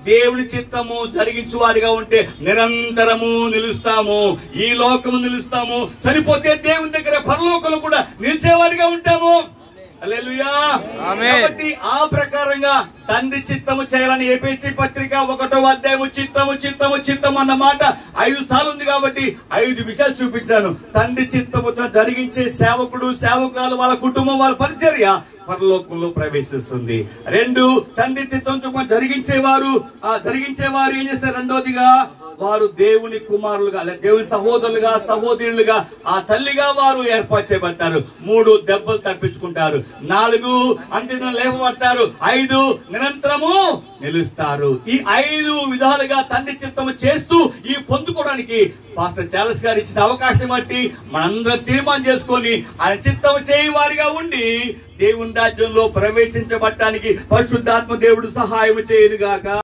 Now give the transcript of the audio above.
దేవుని చిత్తము జరిగించు వారిగా ఉంటే నిరంతరము నిలుస్తాము, ఈ లోకము నిలుస్తాము, చనిపోతే దేవుని దగ్గర పరలోకంలో కూడా నిలిచేవారిగా ఉంటాము. హల్లెలూయా. కాబట్టి ఆ ప్రకారంగా తండ్రి చిత్తము చేయాలని ఎఫెసీ పత్రిక 1వ అధ్యాయము చిత్తము చిత్తము చిత్తము అన్న మాట 5 సార్లు ఉంది. కాబట్టి 5 విషయాలు చూపించాను. తండ్రి చిత్తము జరిగించే సేవకుడు, సేవకురాలు, వాళ్ళ కుటుంబం, వాళ్ళ పరిచర్య పరలోకంలో ప్రవేశిస్తుంది. 2, తండ్రి చిత్తం చొప్పున జరిగించేవారు ఏం చేస్తారు? రెండోదిగా వారు దేవుని కుమారులుగా, దేవుని సహోదరులుగా, సహోదరులుగా, ఆ తల్లిగా వారు ఏర్పాటు చేయబడతారు. 3, దెబ్బలు తప్పించుకుంటారు. 4, అంత్యదినం లేపబడతారు. 5, నిరంతరము నిలుస్తారు. ఈ 5 విధాలుగా తండ్రి చిత్తము చేస్తూ ఈ పొందుకోవడానికి పాస్టర్ చార్లెస్ గారు ఇచ్చిన అవకాశం బట్టి మనందరం తీర్మానం చేసుకొని ఆయన చిత్తము చేయి వారిగా ఉండి దేవుని రాజ్యంలో ప్రవేశించబడటానికి పరిశుద్ధాత్మ దేవుడు సహాయం చేయనుగాక.